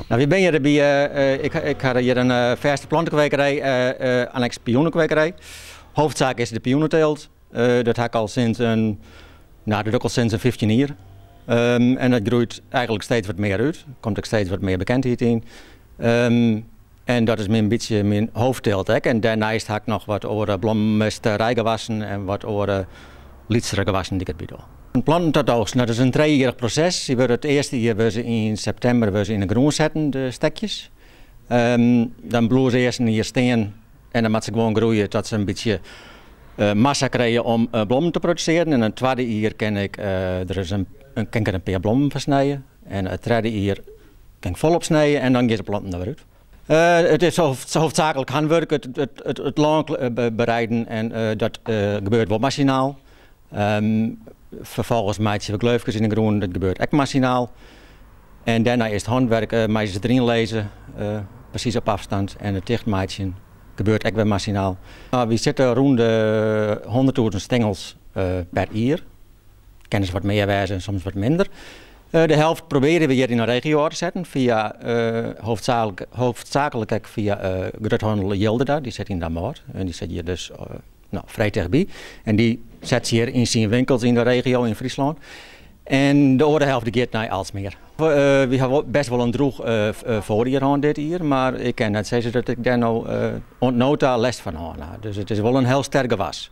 Nou, wie ben je er bij? Ik had hier een verse plantenkwekerij, annex pionenkwekerij. Hoofdzaak is de pionenteelt. Dat heb ik al sinds een 15 jaar. En dat groeit eigenlijk steeds wat meer uit. Er komt ook steeds wat meer bekendheid in. En dat is een beetje mijn hoofdteelt. En daarnaast heb ik nog wat over bloemmesterijgewassen en wat over lietsere gewassen die ik het doe. Een planten tot oogst, dat is een 3-jarig proces. Het eerste jaar in september in de groen zetten, de stekjes. Dan bloeien ze eerst hier steen en dan moet ze gewoon groeien tot ze een beetje massa krijgen om bloemen te produceren. En een tweede jaar kan ik er een paar bloemen versnijden. En het derde jaar kan ik volop snijden en dan gaan de planten eruit. Het is hoofdzakelijk handwerk, het lang bereiden en dat gebeurt wel machinaal. Vervolgens maak je gleufjes in de groen, dat gebeurt ook machinaal. En daarna is het handwerk, maak je ze erin lezen, precies op afstand. En het dichtmaatje gebeurt ook weer machinaal. We zitten rond de 100.000 stengels per jaar. Kennen ze wat meer wijzen, soms wat minder. De helft proberen we hier in de regio te zetten, via, hoofdzakelijk via groothandel Jilda, die zit in Damoord. En die zit hier dus vrij dichtbij. En die zet ze hier in zijn winkels in de regio in Friesland. En de andere helft gaat naar Aalsmeer. We hebben best wel een droeg voorjaar aan dit hier, maar ik kan net zeggen dat ik daar nou ontnota les van heb. Dus het is wel een heel sterke was.